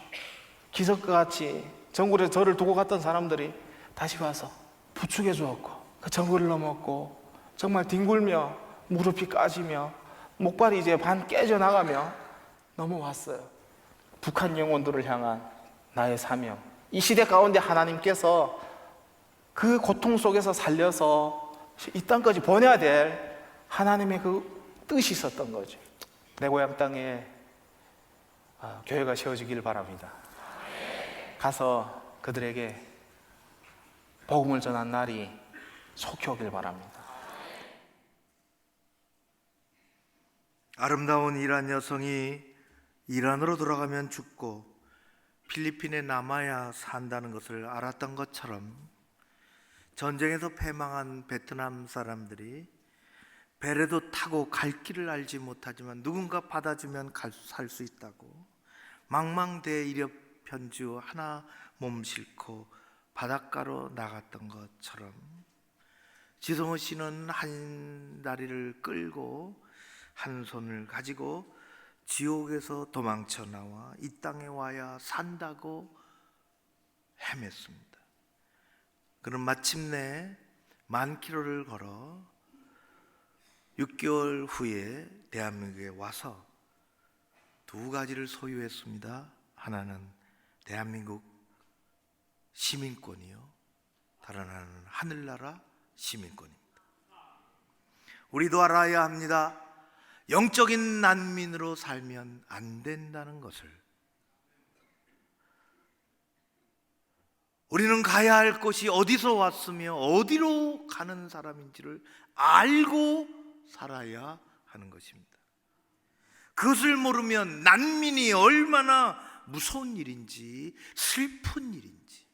S5: 기적과 같이 정글에서 저를 두고 갔던 사람들이 다시 와서 부축해 주었고 그 정글을 넘었고 정말 뒹굴며 무릎이 까지며 목발이 이제 반 깨져 나가며 넘어왔어요. 북한 영혼들을 향한 나의 사명. 이 시대 가운데 하나님께서 그 고통 속에서 살려서 이 땅까지 보내야 될 하나님의 그 뜻이 있었던 거죠. 내 고향 땅에 교회가 세워지길 바랍니다. 가서 그들에게 복음을 전한 날이 속히 오길 바랍니다.
S4: 아름다운 이란 여성이 이란으로 돌아가면 죽고 필리핀에 남아야 산다는 것을 알았던 것처럼 전쟁에서 패망한 베트남 사람들이 배라도 타고 갈 길을 알지 못하지만 누군가 받아주면 살 수 있다고 망망대해 편주 하나 몸 싣고 바닷가로 나갔던 것처럼 지성호 씨는 한 다리를 끌고 한 손을 가지고 지옥에서 도망쳐 나와 이 땅에 와야 산다고 헤맸습니다. 그는 마침내 10,000km를 걸어 6개월 후에 대한민국에 와서 두 가지를 소유했습니다. 하나는 대한민국 시민권이요, 다른 하나는 하늘나라 시민권입니다. 우리도 알아야 합니다. 영적인 난민으로 살면 안 된다는 것을. 우리는 가야 할 곳이 어디서 왔으며 어디로 가는 사람인지를 알고 살아야 하는 것입니다. 그것을 모르면 난민이 얼마나 무서운 일인지, 슬픈 일인지,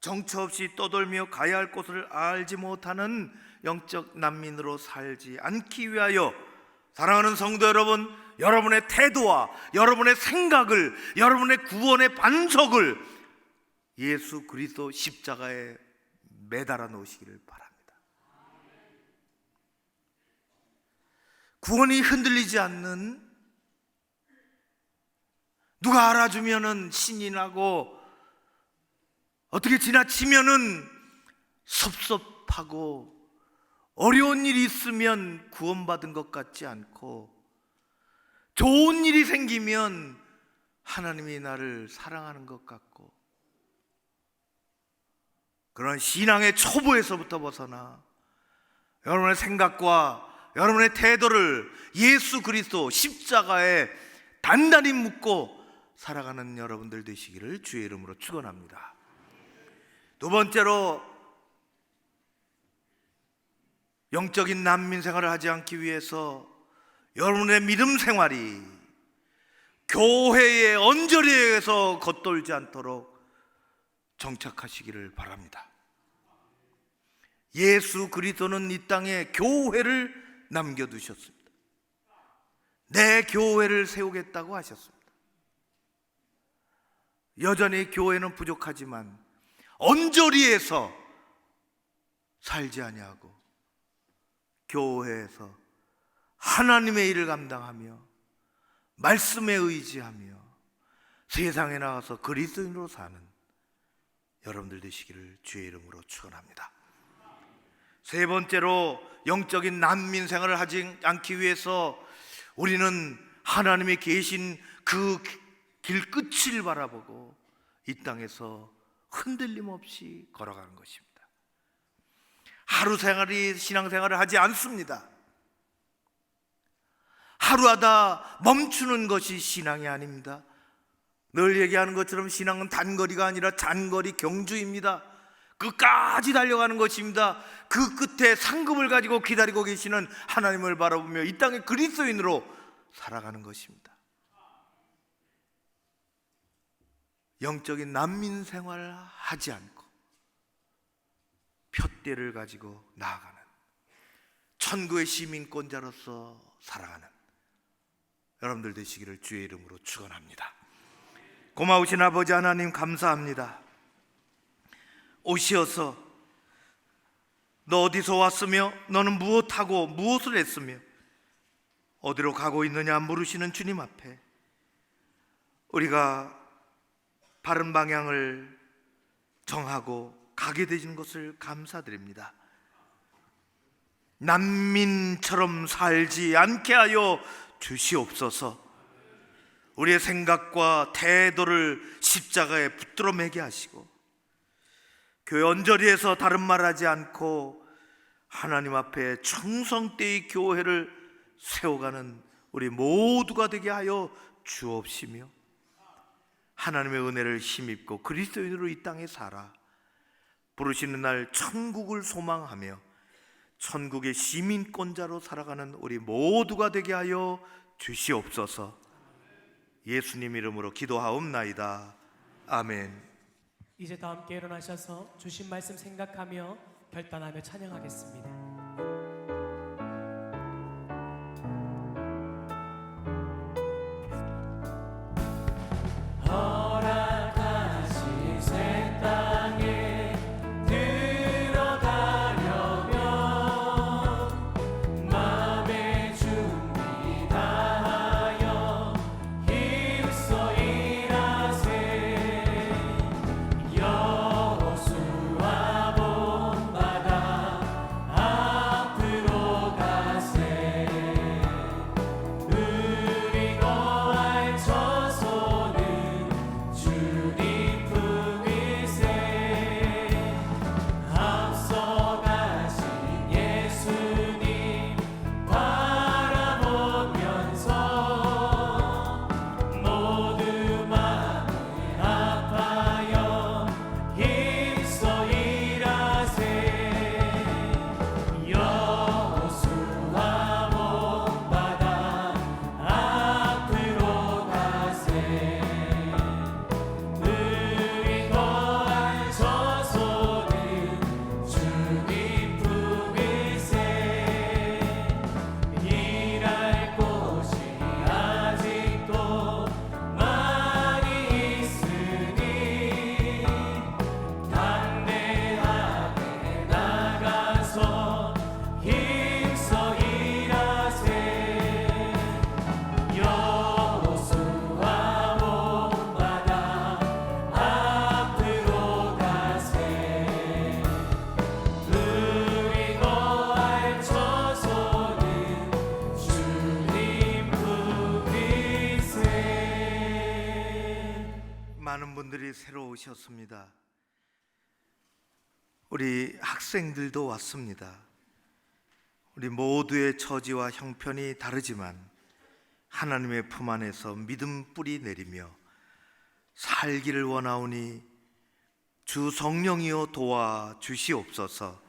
S4: 정처 없이 떠돌며 가야 할 곳을 알지 못하는 영적 난민으로 살지 않기 위하여, 사랑하는 성도 여러분, 여러분의 태도와 여러분의 생각을, 여러분의 구원의 반석을 예수 그리스도 십자가에 매달아 놓으시기를 바랍니다. 구원이 흔들리지 않는, 누가 알아주면은 신이 나고 어떻게 지나치면은 섭섭하고 어려운 일이 있으면 구원받은 것 같지 않고, 좋은 일이 생기면 하나님이 나를 사랑하는 것 같고, 그런 신앙의 초보에서부터 벗어나 여러분의 생각과 여러분의 태도를 예수 그리스도 십자가에 단단히 묶고 살아가는 여러분들 되시기를 주의 이름으로 축원합니다. 두 번째로, 영적인 난민 생활을 하지 않기 위해서 여러분의 믿음 생활이 교회의 언저리에서 겉돌지 않도록 정착하시기를 바랍니다. 예수 그리스도는 이 땅에 교회를 남겨두셨습니다. 내 교회를 세우겠다고 하셨습니다. 여전히 교회는 부족하지만 언저리에서 살지 아니하고 교회에서 하나님의 일을 감당하며 말씀에 의지하며 세상에 나가서 그리스도인으로 사는 여러분들 되시기를 주의 이름으로 축원합니다. 세 번째로, 영적인 난민 생활을 하지 않기 위해서 우리는 하나님이 계신 그 길 끝을 바라보고 이 땅에서 흔들림 없이 걸어가는 것입니다. 하루 생활이 신앙생활을 하지 않습니다. 하루하다 멈추는 것이 신앙이 아닙니다. 늘 얘기하는 것처럼 신앙은 단거리가 아니라 장거리 경주입니다. 끝까지 달려가는 것입니다. 그 끝에 상급을 가지고 기다리고 계시는 하나님을 바라보며 이 땅의 그리스도인으로 살아가는 것입니다. 영적인 난민 생활을 하지 않고 푯대를 가지고 나아가는, 천국의 시민권자로서 살아가는 여러분들 되시기를 주의 이름으로 축원합니다. 고마우신 아버지 하나님, 감사합니다. 오시어서 너 어디서 왔으며 너는 무엇하고 무엇을 했으며 어디로 가고 있느냐 물으시는 주님 앞에 우리가 바른 방향을 정하고 가게 되신 것을 감사드립니다. 난민처럼 살지 않게 하여 주시옵소서. 우리의 생각과 태도를 십자가에 붙들어 매게 하시고 교회 언저리에서 다른 말 하지 않고 하나님 앞에 충성되이 교회를 세워가는 우리 모두가 되게 하여 주옵시며, 하나님의 은혜를 힘입고 그리스도인으로 이 땅에 살아 부르시는 날 천국을 소망하며 천국의 시민권자로 살아가는 우리 모두가 되게 하여 주시옵소서. 예수님 이름으로 기도하옵나이다. 아멘.
S2: 이제 다 함께 일어나셔서 주신 말씀 생각하며 결단하며 찬양하겠습니다. 허락하신 새 땅에 들어가려면 마음의 준비 다하여 힘써 일하세. 여호수아 본받아
S4: 여러분들이 새로 오셨습니다. 우리 학생들도 왔습니다. 우리 모두의 처지와 형편이 다르지만 하나님의 품 안에서 믿음 뿌리 내리며 살기를 원하오니 주 성령이여 도와주시옵소서.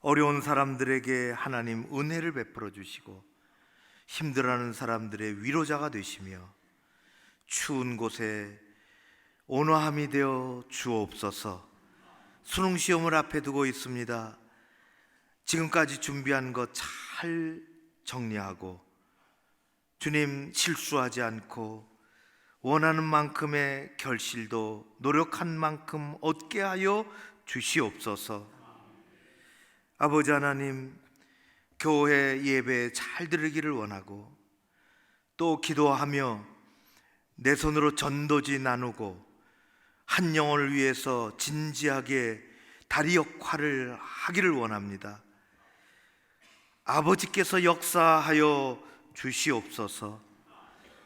S4: 어려운 사람들에게 하나님 은혜를 베풀어 주시고 힘들어하는 사람들의 위로자가 되시며 추운 곳에 온화함이 되어 주옵소서. 수능 시험을 앞에 두고 있습니다. 지금까지 준비한 것 잘 정리하고 주님 실수하지 않고 원하는 만큼의 결실도 노력한 만큼 얻게 하여 주시옵소서. 아버지 하나님, 교회 예배 잘 드리기를 원하고 또 기도하며 내 손으로 전도지 나누고 한 영혼을 위해서 진지하게 다리 역할을 하기를 원합니다. 아버지께서 역사하여 주시옵소서.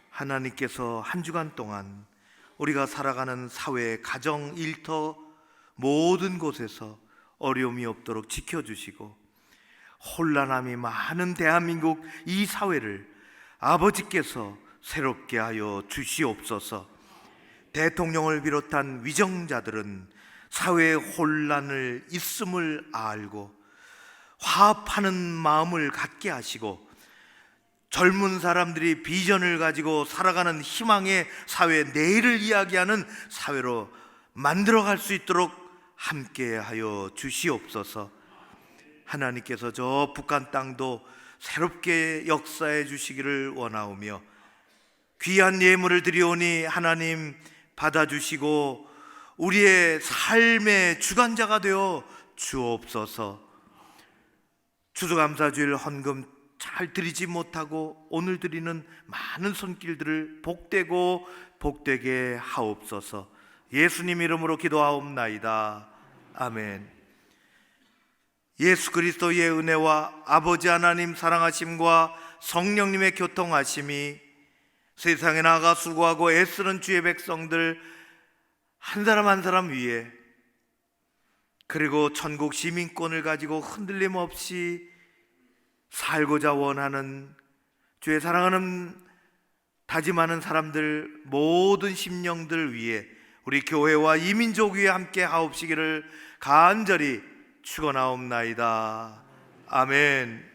S4: 하나님께서 한 주간 동안 우리가 살아가는 사회, 가정, 일터 모든 곳에서 어려움이 없도록 지켜주시고 혼란함이 많은 대한민국 이 사회를 아버지께서 새롭게 하여 주시옵소서. 대통령을 비롯한 위정자들은 사회의 혼란을 있음을 알고 화합하는 마음을 갖게 하시고 젊은 사람들이 비전을 가지고 살아가는 희망의 사회, 내일을 이야기하는 사회로 만들어갈 수 있도록 함께하여 주시옵소서. 하나님께서 저 북한 땅도 새롭게 역사해 주시기를 원하오며 귀한 예물을 드리오니 하나님 받아주시고 우리의 삶의 주관자가 되어 주옵소서. 추수감사주일 헌금 잘 드리지 못하고 오늘 드리는 많은 손길들을 복되고 복되게 하옵소서. 예수님 이름으로 기도하옵나이다. 아멘. 예수 그리스도의 은혜와 아버지 하나님 사랑하심과 성령님의 교통하심이 세상에 나가 수고하고 애쓰는 주의 백성들 한 사람 한 사람 위에, 그리고 천국 시민권을 가지고 흔들림 없이 살고자 원하는 주의 사랑하는 다짐하는 사람들 모든 심령들 위에, 우리 교회와 이민족 위에 함께 하옵시기를 간절히 축원하옵나이다. 아멘.